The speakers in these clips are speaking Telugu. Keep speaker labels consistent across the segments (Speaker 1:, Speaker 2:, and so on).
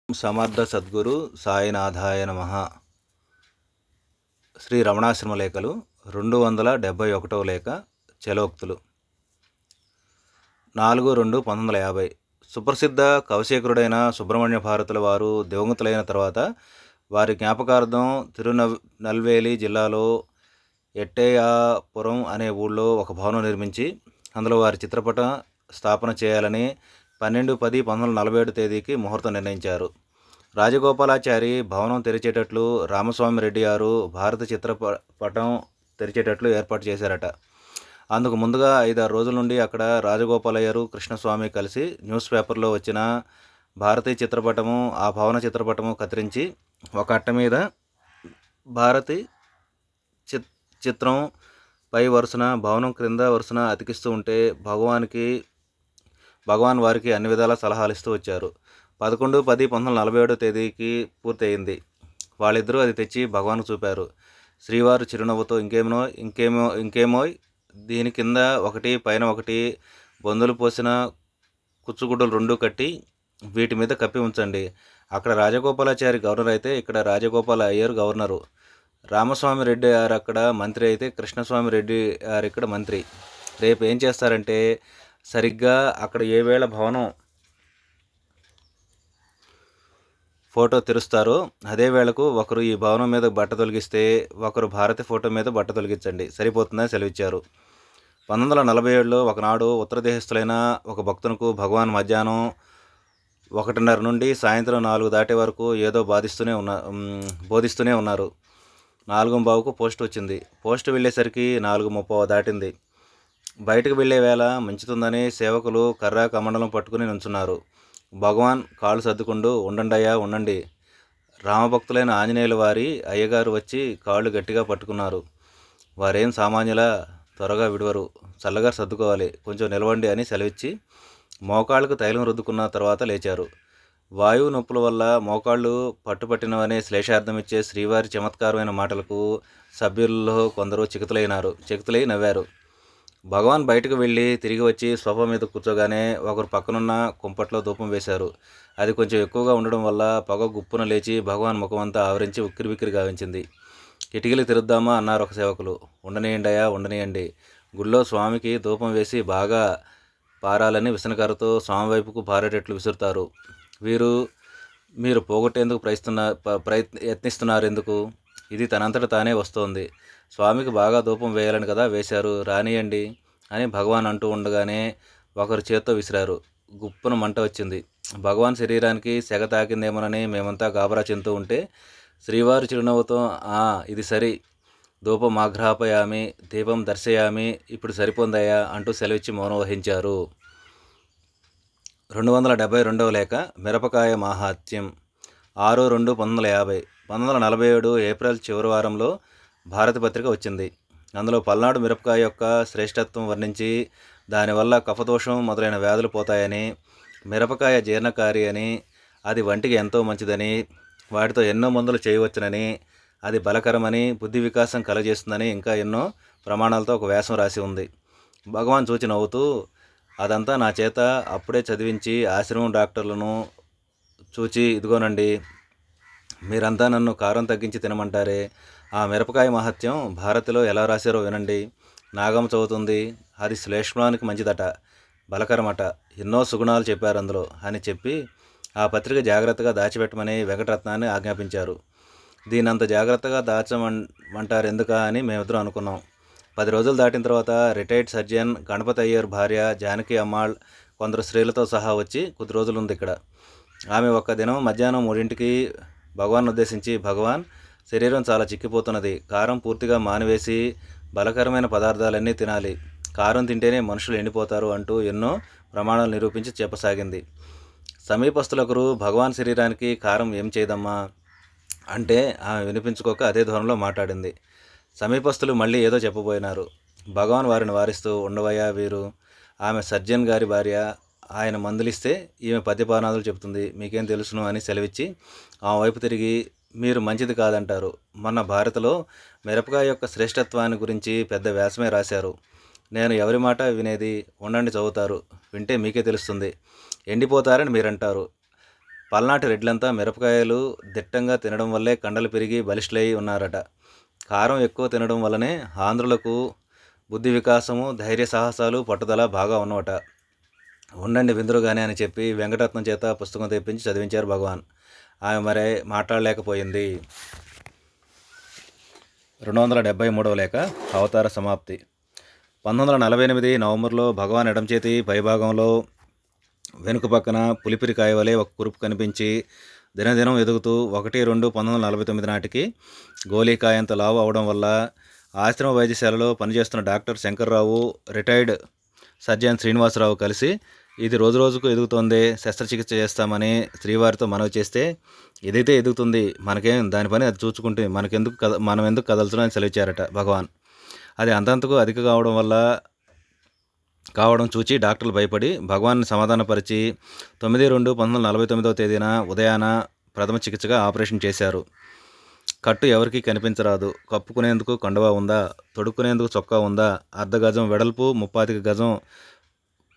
Speaker 1: సమర్థ సద్గురు సాయినాథాయ నమః. శ్రీ రమణాశ్రమ లేఖలు 271వ లేఖ. చలోక్తులు 4/2/1950. సుప్రసిద్ధ కవశేఖరుడైన సుబ్రహ్మణ్య భారతుల వారు దివంగతులైన తర్వాత వారి జ్ఞాపకార్థం తిరునల్వేలి జిల్లాలో ఎట్టయ్యాపురం అనే ఊళ్ళో ఒక భవనం నిర్మించి అందులో వారి చిత్రపటం స్థాపన చేయాలని 12/10/1947 తేదీకి ముహూర్తం నిర్ణయించారు. రాజగోపాలాచారి భవనం తెరిచేటట్లు రామస్వామి రెడ్డి గారు భారత చిత్రపటం తెరిచేటట్లు ఏర్పాటు చేశారట. అందుకు ముందుగా 5-6 రోజుల నుండి అక్కడ రాజగోపాలయ్యరు, కృష్ణస్వామి కలిసి న్యూస్ పేపర్లో వచ్చిన భారతీయ చిత్రపటము, ఆ భవన చిత్రపటము కత్తిరించి ఒక అట్ట మీద భారతి చిత్రం పై వరుసన, భవనం క్రింద వరుసన అతికిస్తూ ఉంటే భగవాన్ వారికి అన్ని విధాలా సలహాలు ఇస్తూ వచ్చారు. 11/10/1947 తేదీకి పూర్తి అయింది. వాళ్ళిద్దరూ అది తెచ్చి భగవాన్కు చూపారు. శ్రీవారు చిరునవ్వుతో ఇంకేమో దీని కింద ఒకటి పైన ఒకటి బొందులు పోసిన కుచ్చుగుడ్డలు 2 కట్టి వీటి మీద కప్పి ఉంచండి. అక్కడ రాజగోపాలాచారి గవర్నర్ అయితే ఇక్కడ రాజగోపాల అయ్యర్ గవర్నరు, రామస్వామి రెడ్డి గారు అక్కడ మంత్రి అయితే కృష్ణస్వామి రెడ్డి గారు ఇక్కడ మంత్రి. రేపు ఏం చేస్తారంటే సరిగ్గా అక్కడ ఏ వేళ భవనం ఫోటో తెరుస్తారో అదే వేళకు ఒకరు ఈ భవనం మీద బట్ట తొలగిస్తే ఒకరు భారతి ఫోటో మీద బట్ట తొలగించండి, సరిపోతుందని సెలవిచ్చారు. 1947లో ఒకనాడు ఉత్తర దేశస్థులైన ఒక భక్తునికి భగవాన్ మధ్యాహ్నం 1:30 నుండి సాయంత్రం 4 దాటే వరకు ఏదో బోధిస్తూనే ఉన్నారు. 4:15కు పోస్ట్ వచ్చింది. పోస్ట్ వెళ్ళేసరికి 4:30 దాటింది. బయటకు వెళ్ళే వేళ మంచుతుందని సేవకులు కర్ర కమండలం పట్టుకుని నుంచున్నారు. భగవాన్ కాళ్ళు సర్దుకుంటూ ఉండండయ్యా ఉండండి. రామభక్తులైన ఆంజనేయుల వారి అయ్యగారు వచ్చి కాళ్ళు గట్టిగా పట్టుకున్నారు. వారేం సామాన్యులా, త్వరగా విడవరు, చల్లగా సర్దుకోవాలి, కొంచెం నిలవండి అని సెలవిచ్చి మోకాళ్ళకు తైలం రుద్దుకున్న తర్వాత లేచారు. వాయువు నొప్పుల వల్ల మోకాళ్ళు పట్టుపట్టినవనే శ్లేషార్థం ఇచ్చే శ్రీవారి చమత్కారమైన మాటలకు సభ్యుల్లో కొందరు చికితులై నవ్వారు. భగవాన్ బయటకు వెళ్ళి తిరిగి వచ్చి సోఫా మీద కూర్చోగానే ఒకరు పక్కనున్న కుంపట్లో ధూపం వేశారు. అది కొంచెం ఎక్కువగా ఉండడం వల్ల పొగ గుప్పున లేచి భగవాన్ ముఖమంతా ఆవరించి ఉక్కిరిబిక్కిరి గావించింది. కిటికీలు తెరుద్దామా అన్నారు ఒక సేవకులు. ఉండనియండి. గుళ్ళో స్వామికి ధూపం వేసి బాగా పారాలని విసనకరతో స్వామి వైపుకు పారేటట్లు విసురుతారు. మీరు పోగొట్టేందుకు యత్నిస్తున్నారు ఎందుకు? ఇది తనంతట తానే వస్తోంది. స్వామికి బాగా ధూపం వేయాలని కదా వేశారు, రానియండి అని భగవాన్ అంటూ ఉండగానే ఒకరు చేత్తో విసిరారు. గుప్పున మంట వచ్చింది. భగవాన్ శరీరానికి సెగ తాకిందేమోనని మేమంతా గాబరా చెందుతూ ఉంటే శ్రీవారు చిరునవ్వుతో ఇది సరి, ధూపం ఆఘ్రాపయామి, దీపం దర్శయామి, ఇప్పుడు సరిపోందయ్యా అంటూ సెలవిచ్చి మౌనం వహించారు. 272వ లేఖ. మిరపకాయ మాహాత్మ్యం. 6/2/1950. 1947 ఏప్రిల్ చివరి వారంలో భారతి పత్రిక వచ్చింది. అందులో పల్నాడు మిరపకాయ యొక్క శ్రేష్టత్వం వర్ణించి దానివల్ల కఫదోషం మొదలైన వ్యాధులు పోతాయని, మిరపకాయ జీర్ణకారి అని, అది వంటికి ఎంతో మంచిదని, వాటితో ఎన్నో మందులు చేయవచ్చునని, అది బలకరమని, బుద్ధి వికాసం కలగజేస్తుందని ఇంకా ఎన్నో ప్రమాణాలతో ఒక వ్యాసం రాసి ఉంది. భగవాన్ చూచి నవ్వుతూ అదంతా నా చేత అప్పుడే చదివించి ఆశ్రమం డాక్టర్లను చూచి ఇదిగోనండి, మీరంతా నన్ను కారం తగ్గించి తినమంటారే, ఆ మిరపకాయ మహత్యం భారతిలో ఎలా రాశారో వినండి. నాగం చదువుతుంది, అది శ్లేష్మానికి మంచిదట, బలకరమట, ఎన్నో సుగుణాలు చెప్పారు అందులో అని చెప్పి ఆ పత్రిక జాగ్రత్తగా దాచిపెట్టమని వెంకటరత్నాన్ని ఆజ్ఞాపించారు. దీనంత జాగ్రత్తగా దాచమంటారు ఎందుకా అని మేమిద్దరం అనుకున్నాం. 10 రోజులు దాటిన తర్వాత రిటైర్డ్ సర్జన్ గణపతి అయ్యర్ భార్య జానకి అమ్మాళ్ కొందరు స్త్రీలతో సహా వచ్చి కొద్ది రోజులు ఉంది ఇక్కడ. ఆమె ఒక్క దినం మధ్యాహ్నం 3ంటికి భగవాన్ ఉద్దేశించి, భగవాన్, శరీరం చాలా చిక్కిపోతున్నది, కారం పూర్తిగా మానివేసి బలకరమైన పదార్థాలన్నీ తినాలి, కారం తింటేనే మనుషులు ఎండిపోతారు అంటూ ఎన్నో ప్రమాణాలు నిరూపించి చెప్పసాగింది. సమీపస్తులొకరు భగవాన్ శరీరానికి కారం ఏం చేయదమ్మా అంటే ఆమె వినిపించుకోక అదే ధోరణిలో మాట్లాడింది. సమీపస్తులు మళ్ళీ ఏదో చెప్పబోయినారు. భగవాన్ వారిని వారిస్తూ, ఉండవయ్యా వీరు, ఆమె సర్జన్ గారి భార్య, ఆయన మందులిస్తే ఈమె పద్యపానాదులు చెబుతుంది, మీకేం తెలుసును అని సెలవిచ్చి ఆ వైపు తిరిగి, మీరు మంచిది కాదంటారు. మొన్న భారతిలో మిరపకాయ యొక్క శ్రేష్టత్వాన్ని గురించి పెద్ద వ్యాసమే రాశారు. నేను ఎవరి మాట వినేది? ఉండండి, చదువుతారు, వింటే మీకే తెలుస్తుంది. ఎండిపోతారని మీరంటారు, పల్నాటి రెడ్లంతా మిరపకాయలు దిట్టంగా తినడం వల్లే కండలు పెరిగి బలిష్ఠులై ఉన్నారట. కారం ఎక్కువ తినడం వల్లనే ఆంధ్రులకు బుద్ధి వికాసము, ధైర్య సాహసాలు, పట్టుదల బాగా ఉన్నవట. ఉండండి విందురుగానే అని చెప్పి వెంకటరత్నం చేత పుస్తకం తెప్పించి చదివించారు భగవాన్. ఆమె మరే మాట్లాడలేకపోయింది. 273వ లేఖ అవతార సమాప్తి. 1948 నవంబర్లో భగవాన్ ఎడమ చేతి పైభాగంలో వెనుక పక్కన పులిపిరికాయ వలె ఒక కురుపు కనిపించి దినదినం ఎదుగుతూ 1/2/1949 నాటికి గోలీకాయంత లావు అవడం వల్ల ఆశ్రమ వైద్యశాలలో పనిచేస్తున్న doctor Shankar Rao, retired surgeon Srinivasa Rao కలిసి ఇది రోజురోజుకు ఎదుగుతోంది, శస్త్రచికిత్స చేస్తామని శ్రీవారితో మనవి చేస్తే, ఏదైతే ఎదుగుతుంది మనకేం దాని పని అది చూసుకుంటే మనం ఎందుకు కదల్చడం అని సెలవిచ్చారట భగవాన్. అది అంతంతకు అధిక కావడం చూచి డాక్టర్లు భయపడి భగవాన్ని సమాధానపరిచి 9/2/1949 తేదీన ఉదయాన ప్రథమ చికిత్సగా ఆపరేషన్ చేశారు. కట్టు ఎవరికీ కనిపించరాదు. కప్పుకునేందుకు కండువా ఉందా, తొడుక్కునేందుకు చొక్కా ఉందా, అర్ధ గజం వెడల్పు 35 గజం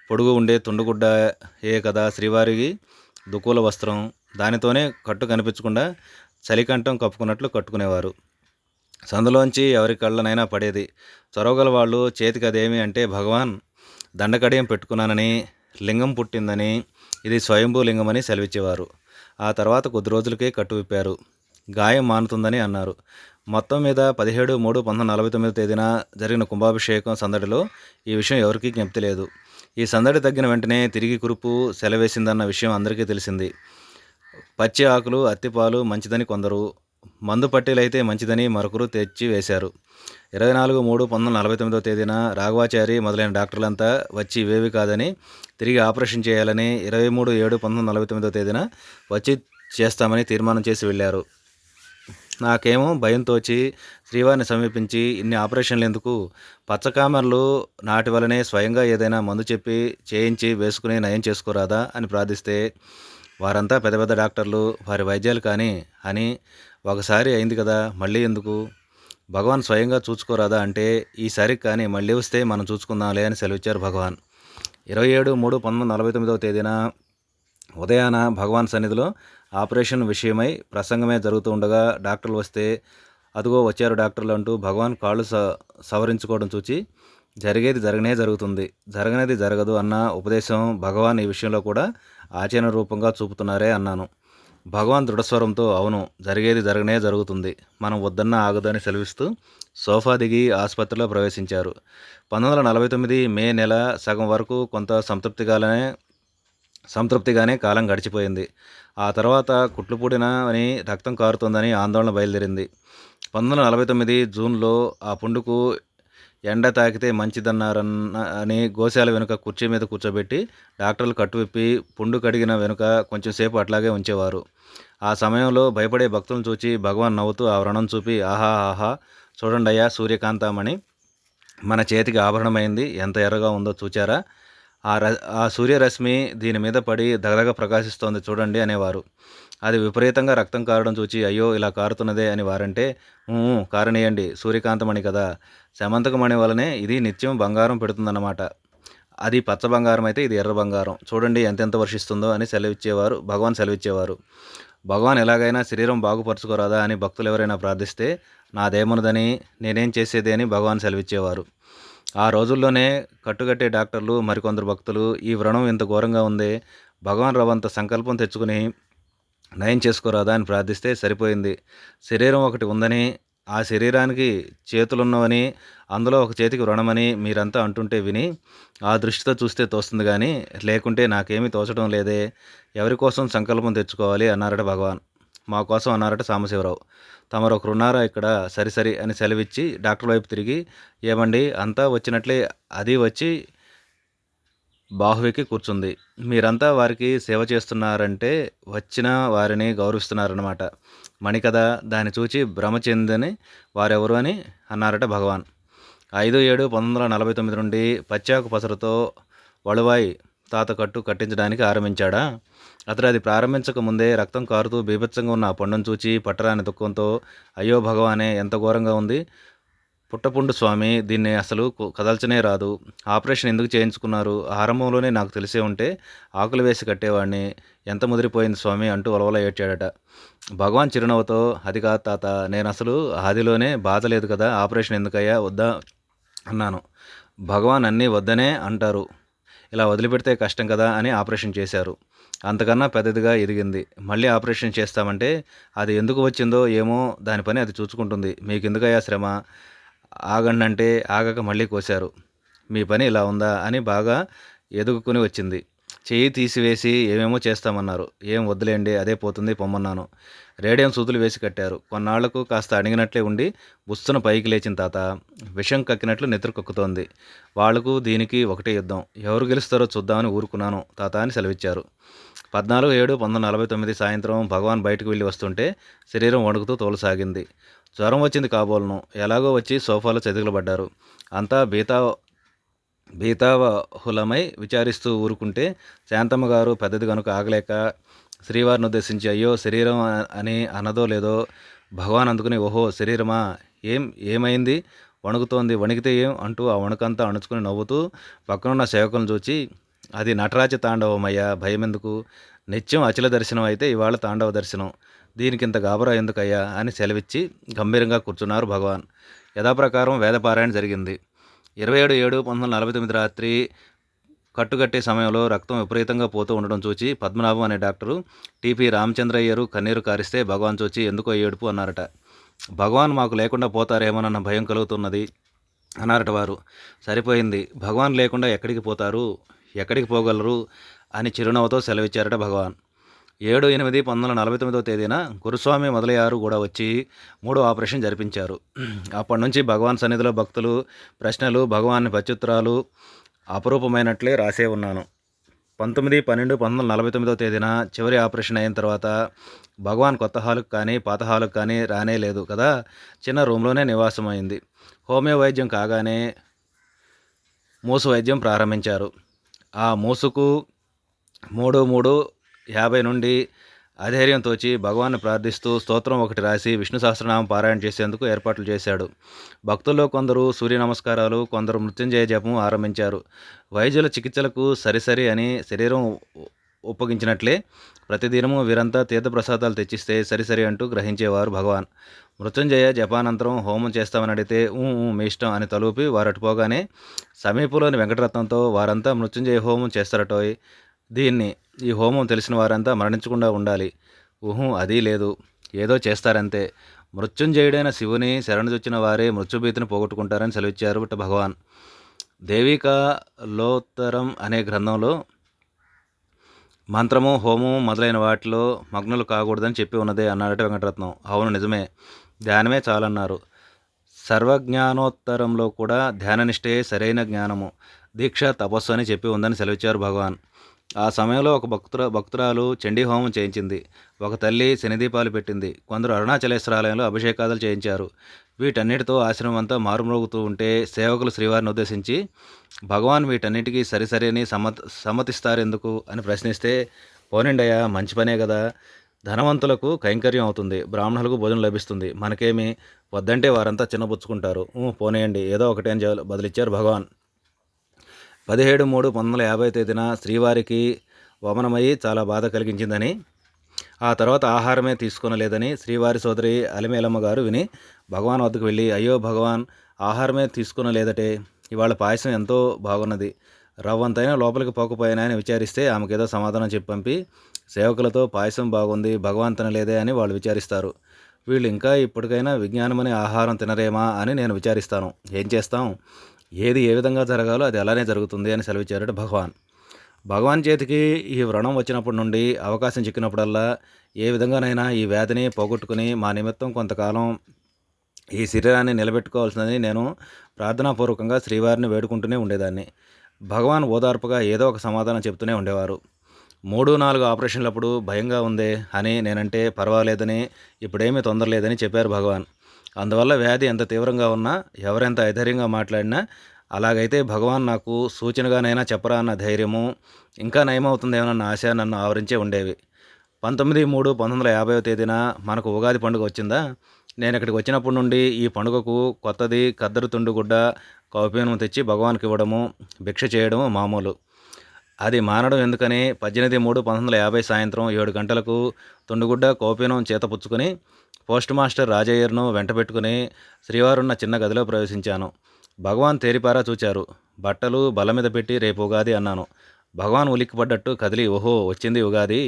Speaker 1: పొడుగు ఉండే తుండుగుడ్డ ఏ కదా శ్రీవారికి దుకూల వస్త్రం. దానితోనే కట్టు కనిపించకుండా చలికంఠం కప్పుకున్నట్లు కట్టుకునేవారు. సందులోంచి ఎవరి కళ్ళనైనా పడేది. చొరవగల వాళ్ళు చేతికి అదేమి అంటే భగవాన్ దండకడియం పెట్టుకున్నానని, లింగం పుట్టిందని, ఇది స్వయంభూ లింగమని సెలవిచ్చేవారు. ఆ తర్వాత కొద్ది రోజులకే కట్టు విప్పారు. గాయం మానుతుందని అన్నారు. మొత్తం మీద 17/3/1949 తేదీన జరిగిన కుంభాభిషేకం సందడిలో ఈ విషయం ఎవరికీ జ్ఞప్తి లేదు. ఈ సందడి తగ్గిన వెంటనే తిరిగి కురుపు సెలవేసిందన్న విషయం అందరికీ తెలిసింది. పచ్చి ఆకులు, అత్తిపాలు మంచిదని కొందరు, మందు పట్టీలైతే మంచిదని మరొకరు తెచ్చి వేశారు. 24/3/1949 తేదీన రాఘవాచారి మొదలైన డాక్టర్లంతా వచ్చి ఇవేవి కాదని, తిరిగి ఆపరేషన్ చేయాలని 23/7/1949 తేదీన వచ్చి చేస్తామని తీర్మానం చేసి వెళ్ళారు. నాకేమో భయం తోచి శ్రీవారిని సమీపించి, ఇన్ని ఆపరేషన్లు ఎందుకు, పచ్చకామెర్లు నాటి వలనే స్వయంగా ఏదైనా మందు చెప్పి చేయించి వేసుకుని నయం చేసుకోరాదా అని ప్రార్థిస్తే, వారంతా పెద్ద పెద్ద డాక్టర్లు, వారి వైద్యాలు కానీ అని, ఒకసారి అయింది కదా మళ్ళీ ఎందుకు, భగవాన్ స్వయంగా చూసుకోరాదా అంటే, ఈసారికి కానీ మళ్ళీ వస్తే మనం చూసుకుందాంలే అని సెలవిచ్చారు భగవాన్. 27/3/1949 తేదీన ఉదయాన భగవాన్ సన్నిధిలో ఆపరేషన్ విషయమై ప్రసంగమే జరుగుతూ ఉండగా డాక్టర్లు వస్తే, అదుగో వచ్చారు డాక్టర్లు అంటూ భగవాన్ కాళ్ళు సవరించుకోవడం చూచి, జరిగేది జరగనే జరుగుతుంది, జరగనేది జరగదు అన్న ఉపదేశం భగవాన్ ఈ విషయంలో కూడా ఆచరణ రూపంగా చూపుతున్నారే అన్నాను. భగవాన్ దృఢస్వరంతో అవును, జరిగేది జరగనే జరుగుతుంది, మనం వద్దన్నా ఆగదని సెలవిస్తూ సోఫా దిగి ఆసుపత్రిలో ప్రవేశించారు. 1949 మే నెల సగం వరకు కొంత సంతృప్తిగానే కాలం గడిచిపోయింది. ఆ తర్వాత కుట్లు పూడినని, రక్తం కారుతోందని ఆందోళన బయలుదేరింది. 1949 జూన్లో ఆ పుండుకు ఎండ తాకితే మంచిదన్నారని గోశాల వెనుక కుర్చీ మీద కూర్చోబెట్టి డాక్టర్లు కట్టువిప్పి పుండు కడిగిన వెనుక కొంచెంసేపు అట్లాగే ఉంచేవారు. ఆ సమయంలో భయపడే భక్తులను చూచి భగవాన్ నవ్వుతూ ఆ వ్రణం చూపి, ఆహా ఆహా చూడండయ్యా, సూర్యకాంతమణి మన చేతికి ఆభరణమైంది ఎంత ఎర్రగా ఉందో చూచారా, ఆ సూర్యరశ్మి దీని మీద పడి దగదగ ప్రకాశిస్తోంది చూడండి అనేవారు. అది విపరీతంగా రక్తం కారడం చూచి, అయ్యో ఇలా కారుతున్నదే అని వారంటే, కారనీయండి, సూర్యకాంతమణి కదా, శమంతకమణి వలనే ఇది నిత్యం బంగారం పెడుతుందన్నమాట. అది పచ్చ బంగారం అయితే ఇది ఎర్ర బంగారం, చూడండి ఎంతెంత వర్షిస్తుందో అని భగవాన్ సెలవిచ్చేవారు. భగవాన్ ఎలాగైనా శరీరం బాగుపరుచుకోరాదా అని భక్తులు ఎవరైనా ప్రార్థిస్తే, నాదేమున్నదని, నేనేం చేసేది అని భగవాన్ సెలవిచ్చేవారు. ఆ రోజుల్లోనే కట్టుకట్టే డాక్టర్లు, మరికొందరు భక్తులు ఈ వ్రణం ఇంత ఘోరంగా ఉందే, భగవాన్ రవంత సంకల్పం తెచ్చుకుని నయం చేసుకోరాదా అని ప్రార్థిస్తే సరిపోయింది. శరీరం ఒకటి ఉందని, ఆ శరీరానికి చేతులున్నవని, అందులో ఒక చేతికి వ్రణమని మీరంతా అంటుంటే విని ఆ దృష్టితో చూస్తే తోస్తుంది కానీ, లేకుంటే నాకేమీ తోచడం లేదే, ఎవరి కోసం సంకల్పం తెచ్చుకోవాలి అన్నారట భగవాన్. మా కోసం అన్నారట సాంబశివరావు. తమరు ఒకరున్నారా ఇక్కడ, సరి అని సెలవిచ్చి డాక్టర్ వైపు తిరిగి, ఏమండి అంతా వచ్చినట్లే అది వచ్చి బాహువికి కూర్చుంది, మీరంతా వారికి సేవ చేస్తున్నారంటే వచ్చిన వారిని గౌరవిస్తున్నారన్నమాట. మణి కదా, దాన్ని చూచి భ్రమ చెందని వారెవరు అని అన్నారట భగవాన్. 5/7/1949 నుండి పచ్చాకు పసరుతో వళువాయి తాత కట్టు కట్టించడానికి ఆరంభించాడా. అతడు అది ప్రారంభించక ముందే రక్తం కారుతూ బీభత్సంగా ఉన్న ఆ పండును చూచి పట్టరాని దుఃఖంతో, అయ్యో భగవానే ఎంత ఘోరంగా ఉంది, పుట్టపుండు స్వామి, దీన్ని అసలు కదల్చనే రాదు. ఆపరేషన్ ఎందుకు చేయించుకున్నారు? ఆరంభంలోనే నాకు తెలిసే ఉంటే ఆకులు వేసి కట్టేవాడిని. ఎంత ముదిరిపోయింది స్వామి అంటూ వలవల ఏడ్చాడట. భగవాన్ చిరునవ్వుతో, అది కాదు తాత, నేనసలు ఆదిలోనే బాధ లేదు కదా, ఆపరేషన్ ఎందుకయ్యా వద్దా అన్నాను. భగవాన్ అన్నీ వద్దనే అంటారు, ఇలా వదిలిపెడితే కష్టం కదా అని ఆపరేషన్ చేశారు. అంతకన్నా పెద్దదిగా ఎదిగింది. మళ్ళీ ఆపరేషన్ చేస్తామంటే అది ఎందుకు వచ్చిందో ఏమో, దాని పని అది చూసుకుంటుంది. మీకెందుకయ్యా శ్రమ, ఆగండంటే ఆగక మళ్ళీ కోశారు. మీ పని ఇలా ఉందా అని బాగా ఎదుగుకుని వచ్చింది. చెయ్యి తీసివేసి ఏమేమో చేస్తామన్నారు. ఏం వద్దులేండి, అదే పోతుంది పొమ్మన్నాను. రేడియం సూదులు వేసి కట్టారు. కొన్నాళ్లకు కాస్త అణిగినట్లే ఉండి బుస్సున పైకి లేచిన తాత. విషం కక్కినట్లు నెత్తురు కక్కుతోంది. వాళ్లకు దీనికి ఒకటే యుద్ధం. ఎవరు గెలుస్తారో చూద్దామని ఊరుకున్నాను తాత అని సెలవిచ్చారు. 14/7/1949 సాయంత్రం భగవాన్ బయటకు వెళ్ళి వస్తుంటే శరీరం వణుకుతూ తోలసాగింది. జ్వరం వచ్చింది కాబోలను. ఎలాగో వచ్చి సోఫాలో చతికిలబడ్డారు. అంతా భీతావహులమై విచారిస్తూ ఊరుకుంటే శాంతమ్మ గారు పెద్దది కనుక ఆగలేక శ్రీవారిని ఉద్దేశించి, అయ్యో శరీరం అని అనదో లేదో భగవాన్ అందుకుని, ఓహో శరీరమా, ఏమైంది, వణుకుతోంది, వణికితే ఏం అంటూ ఆ వణుకంతా అణుచుకుని నవ్వుతూ పక్కనున్న సేవకులను చూచి, అది నటరాజ తాండవమయ్యా, భయమెందుకు, నిత్యం అచల దర్శనం అయితే ఇవాళ తాండవ దర్శనం, దీనికింత గాబరా ఎందుకయ్యా అని సెలవిచ్చి గంభీరంగా కూర్చున్నారు భగవాన్. యథాప్రకారం వేదపారాయణ జరిగింది. 27/7/1949 రాత్రి కట్టుకట్టే సమయంలో రక్తం విపరీతంగా పోతూ ఉండడం చూచి పద్మనాభం అనే డాక్టరు టీపీ రామచంద్రయ్యరు కన్నీరు కారిస్తే భగవాన్ చూచి ఎందుకో ఏడుపు అన్నారట. భగవాన్ మాకు లేకుండా పోతారేమోనన్న భయం కలుగుతున్నది అన్నారట వారు. సరిపోయింది, భగవాన్ లేకుండా ఎక్కడికి పోతారు, ఎక్కడికి పోగలరు అని చిరునవ్వుతో సెలవిచ్చారట భగవాన్. 7/8/1949 తేదీన గురుస్వామి మొదలయ్యారు కూడా వచ్చి 3వ ఆపరేషన్ జరిపించారు. అప్పటి నుంచి భగవాన్ సన్నిధిలో భక్తులు ప్రశ్నలు, భగవాన్ ప్రత్యుత్తరాలు అపరూపమైనట్లే రాసే ఉన్నాను. 19/12/1949 తేదీన చివరి ఆపరేషన్ అయిన తర్వాత భగవాన్ కొత్త హాలుకు కానీ పాత హాలుకు కానీ రానే లేదు కదా, చిన్న రూమ్లోనే నివాసం అయింది. హోమియో వైద్యం కాగానే మూసు వైద్యం ప్రారంభించారు. ఆ మూసుకు 3/3/50 నుండి అధైర్యం తోచి భగవాన్ని ప్రార్థిస్తూ స్తోత్రం ఒకటి రాసి విష్ణు సహస్రనామం పారాయణ చేసేందుకు ఏర్పాట్లు చేశాడు. భక్తుల్లో కొందరు సూర్య నమస్కారాలు, కొందరు మృత్యుంజయ జపం ఆరంభించారు. వైద్యుల చికిత్సలకు సరిసరి అని శరీరం ఒప్పగించినట్లే ప్రతిదినము వీరంతా తీర్థప్రసాదాలు తెచ్చిస్తే సరిసరి అంటూ గ్రహించేవారు భగవాన్. మృత్యుంజయ జపానంతరం హోమం చేస్తామని అడిగితే మీ ఇష్టం అని తలూపి వారటుపోగానే సమీపంలోని వెంకటరత్నంతో వారంతా మృత్యుంజయ హోమం చేస్తారటోయ్, ఈ హోమం తెలిసిన వారంతా మరణించకుండా ఉండాలి. అదీ లేదు, ఏదో చేస్తారంతే. మృత్యుంజయుడైన శివుని శరణుజొచ్చిన వారే మృత్యుభీతిని పోగొట్టుకుంటారని సెలవిచ్చారు భగవాన్. దేవికాలోత్తరం అనే గ్రంథంలో మంత్రము, హోమము మొదలైన వాటిలో మగ్నులు కాకూడదని చెప్పి ఉన్నదే అన్నాడట వెంకటరత్నం. అవును నిజమే, ధ్యానమే చాలన్నారు. సర్వజ్ఞానోత్తరంలో కూడా ధ్యాననిష్టే సరైన జ్ఞానము, దీక్ష, తపస్సు అని చెప్పి ఉందని సెలవిచ్చారు భగవాన్. ఆ సమయంలో ఒక భక్తురాలు చండీ హోమం చేయించింది. ఒక తల్లి శనిదీపాలు పెట్టింది. కొందరు అరుణాచలేశ్వరాలయంలో అభిషేకాలు చేయించారు. వీటన్నిటితో ఆశ్రమం అంతా మారుమ్రోగుతూ ఉంటే సేవకులు శ్రీవారిని ఉద్దేశించి, భగవాన్ వీటన్నిటికీ సరిసరి సమ్మతిస్తారెందుకు అని ప్రశ్నిస్తే, పోనిండయ్యా, మంచి పనే కదా, ధనవంతులకు కైంకర్యం అవుతుంది, బ్రాహ్మణులకు భోజనం లభిస్తుంది, మనకేమి, వద్దంటే వారంతా చిన్నబుచ్చుకుంటారు, పోనీయండి ఏదో ఒకటే అని బదిలిచ్చారు భగవాన్. 17/3/1950 తేదీన శ్రీవారికి వమనమయ్యి చాలా బాధ కలిగించిందని, ఆ తర్వాత ఆహారమే తీసుకొనలేదని శ్రీవారి సోదరి అలిమేలమ్మ గారు విని భగవాన్ వద్దకు వెళ్ళి, అయ్యో భగవాన్, ఆహారమే తీసుకొనలేదటే, ఇవాళ పాయసం ఎంతో బాగున్నది, రవ్వంతైనా లోపలికి పోకపోయినా అని విచారిస్తే ఆమెకేదో సమాధానం చెప్పి పంపి, సేవకులతో పాయసం బాగుంది, భగవాన్ తినలేదే అని వాళ్ళు విచారిస్తారు. వీళ్ళు ఇంకా ఇప్పటికైనా విజ్ఞానమనే ఆహారం తినరేమా అని నేను విచారిస్తాను. ఏం చేస్తాం, ఏది ఏ విధంగా జరగాలో అది అలానే జరుగుతుంది అని సెలవిచ్చారట భగవాన్. భగవాన్ చేతికి ఈ వ్రణం వచ్చినప్పటి నుండి అవకాశం చిక్కినప్పుడల్లా ఏ విధంగానైనా ఈ వ్యాధిని పోగొట్టుకుని మా నిమిత్తం కొంతకాలం ఈ శరీరాన్ని నిలబెట్టుకోవాల్సిందని నేను ప్రార్థనాపూర్వకంగా శ్రీవారిని వేడుకుంటూనే ఉండేదాన్ని. భగవాన్ ఓదార్పుగా ఏదో ఒక సమాధానం చెప్తూనే ఉండేవారు. 3-4 ఆపరేషన్లప్పుడు భయంగా ఉందే అని నేనంటే పర్వాలేదని, ఇప్పుడేమీ తొందర లేదని చెప్పారు భగవాన్. అందువల్ల వ్యాధి ఎంత తీవ్రంగా ఉన్నా, ఎవరెంత అధైర్యంగా మాట్లాడినా, అలాగైతే భగవాన్ నాకు సూచనగానైనా చెప్పరా అన్న ధైర్యము, ఇంకా నయమవుతుందేమోనన్న ఆశ నన్ను ఆవరించే ఉండేవి. 19/3/1950 తేదీన మనకు ఉగాది పండుగ వచ్చిందా, నేను ఇక్కడికి వచ్చినప్పటి నుండి ఈ పండుగకు కొత్తది ఖద్దరు తుండు గుడ్డ కౌపీనం తెచ్చి భగవాన్కి ఇవ్వడము, భిక్ష చేయడము మామూలు. అది మానడం ఎందుకని 18/3/1950 సాయంత్రం 7 గంటలకు తుండుగుడ్డ కౌపీనం చేతపుచ్చుకొని పోస్ట్ మాస్టర్ రాజయ్యర్ను వెంటబెట్టుకుని శ్రీవారున్న చిన్న గదిలో ప్రవేశించాను. భగవాన్ తేరిపారా చూచారు. బట్టలు బల్ల మీద పెట్టి రేపు ఉగాది అన్నాను. భగవాన్ ఉలిక్కిపడ్డట్టు కదిలి ఓహో వచ్చింది ఉగాది,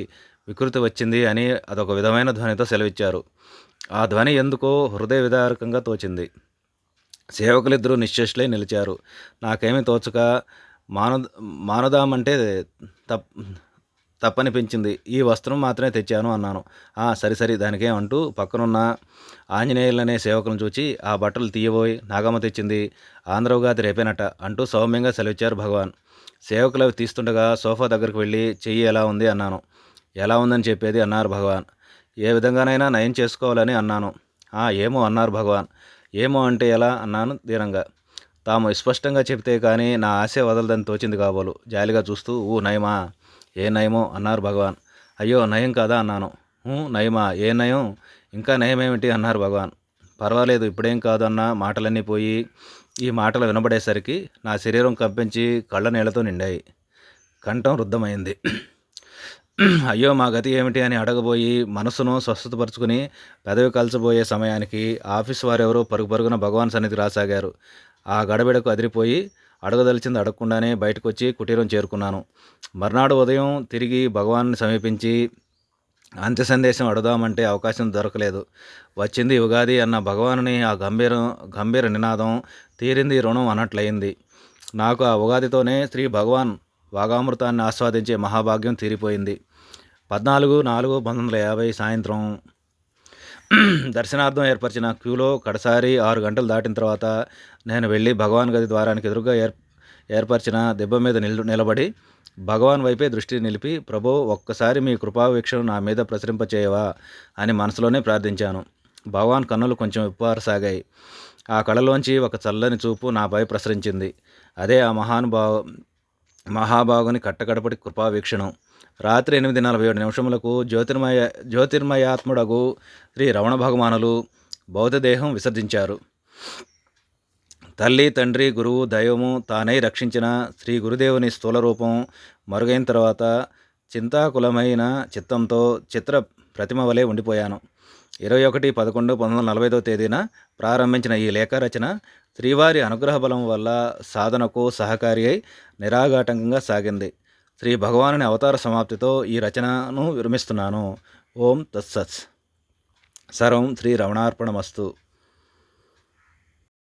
Speaker 1: వికృతి వచ్చింది అని అదొక విధమైన ధ్వనితో సెలవిచ్చారు. ఆ ధ్వని ఎందుకో హృదయ విదారకంగా తోచింది. సేవకులిద్దరూ నిశ్చేష్లై నిలిచారు. నాకేమీ తోచక మాను మానుదామంటే తప్ తప్పనిపించింది. ఈ వస్త్రం మాత్రమే తెచ్చాను అన్నాను. సరి దానికేం అంటూ పక్కనున్న ఆంజనేయులనే సేవకులను చూచి ఆ బట్టలు తీయబోయి నాగమ్మ తెచ్చింది, ఆంధ్ర ఉగాది రేపేనట అంటూ సౌమ్యంగా సెలవిచ్చారు భగవాన్. సేవకులు అవి తీస్తుండగా సోఫా దగ్గరకు వెళ్ళి చెయ్యి ఎలా ఉంది అన్నాను. ఎలా ఉందని చెప్పేది అన్నారు భగవాన్. ఏ విధంగానైనా నయం చేసుకోవాలని అన్నాను. ఏమో అన్నారు భగవాన్. ఏమో అంటే ఎలా అన్నాను దీనంగా. తాము స్పష్టంగా చెబితే కానీ నా ఆశ వదలదని తోచింది కాబోలు. జాలిగా చూస్తూ నయమా, ఏ నయమో అన్నారు భగవాన్. అయ్యో నయం కాదా అన్నాను. నయమా, ఏ నయం, ఇంకా నయమేమిటి అన్నారు భగవాన్. పర్వాలేదు ఇప్పుడేం కాదు అన్న మాటలన్నీ పోయి ఈ మాటలు వినబడేసరికి నా శరీరం కంపించి కళ్ళ నీళ్లతో నిండాయి. కంఠం రుద్ధమైంది. అయ్యో మా గతి ఏమిటి అని అడగబోయి మనసును స్వస్థతపరుచుకుని పెదవి కలచబోయే సమయానికి ఆఫీస్ వారెవరో పరుగు పరుగున భగవాన్ సన్నిధికి రాసాగారు. ఆ గడబిడకు అదిరిపోయి అడగదలిచింది అడగకుండానే బయటకు వచ్చి కుటీరం చేరుకున్నాను. మర్నాడు ఉదయం తిరిగి భగవాన్ని సమీపించి అంత్య సందేశం అడుగుదామంటే అవకాశం దొరకలేదు. వచ్చింది ఉగాది అన్న భగవానుని ఆ గంభీర నినాదం తీరింది రుణం అన్నట్లయింది. నాకు ఆ ఉగాదితోనే శ్రీ భగవాన్ వాగామృతాన్ని ఆస్వాదించే మహాభాగ్యం తీరిపోయింది. 14/4/1950 సాయంత్రం దర్శనార్థం ఏర్పరిచిన క్యూలో కడసారి 6 గంటలు దాటిన తర్వాత నేను వెళ్ళి భగవాన్ గది ద్వారానికి ఎదురుగా ఏర్పరిచిన దెబ్బ మీద నిలబడి భగవాన్ వైపే దృష్టి నిలిపి ప్రభో ఒక్కసారి మీ కృపావీక్షను నా మీద ప్రసరింపచేయవా అని మనసులోనే ప్రార్థించాను. భగవాన్ కన్నులు కొంచెం విప్పారసాగాయి. ఆ కళలోంచి ఒక చల్లని చూపు నాపై ప్రసరించింది. అదే ఆ మహాభాగుని కట్టకడపటి కృపావీక్షణం. రాత్రి 8:47 జ్యోతిర్మయాత్ముడగు శ్రీ రమణ భగవానులు భౌతికదేహం విసర్జించారు. తల్లి తండ్రి గురువు దైవము తానై రక్షించిన శ్రీ గురుదేవుని స్థూల రూపం మరుగైన తర్వాత చింతాకులమైన చిత్తంతో చిత్ర ప్రతిమ వలె ఉండిపోయాను. 21/11/1945 తేదీన ప్రారంభించిన ఈ లేఖ రచన శ్రీవారి అనుగ్రహ బలం వల్ల సాధనకు సహకారి అయి నిరాఘాటంకంగా సాగింది. శ్రీ భగవానుని అవతార సమాప్తితో ఈ రచనను విరమిస్తున్నాను. ఓం తత్సత్. సర్వం శ్రీ రమణార్పణమస్తు.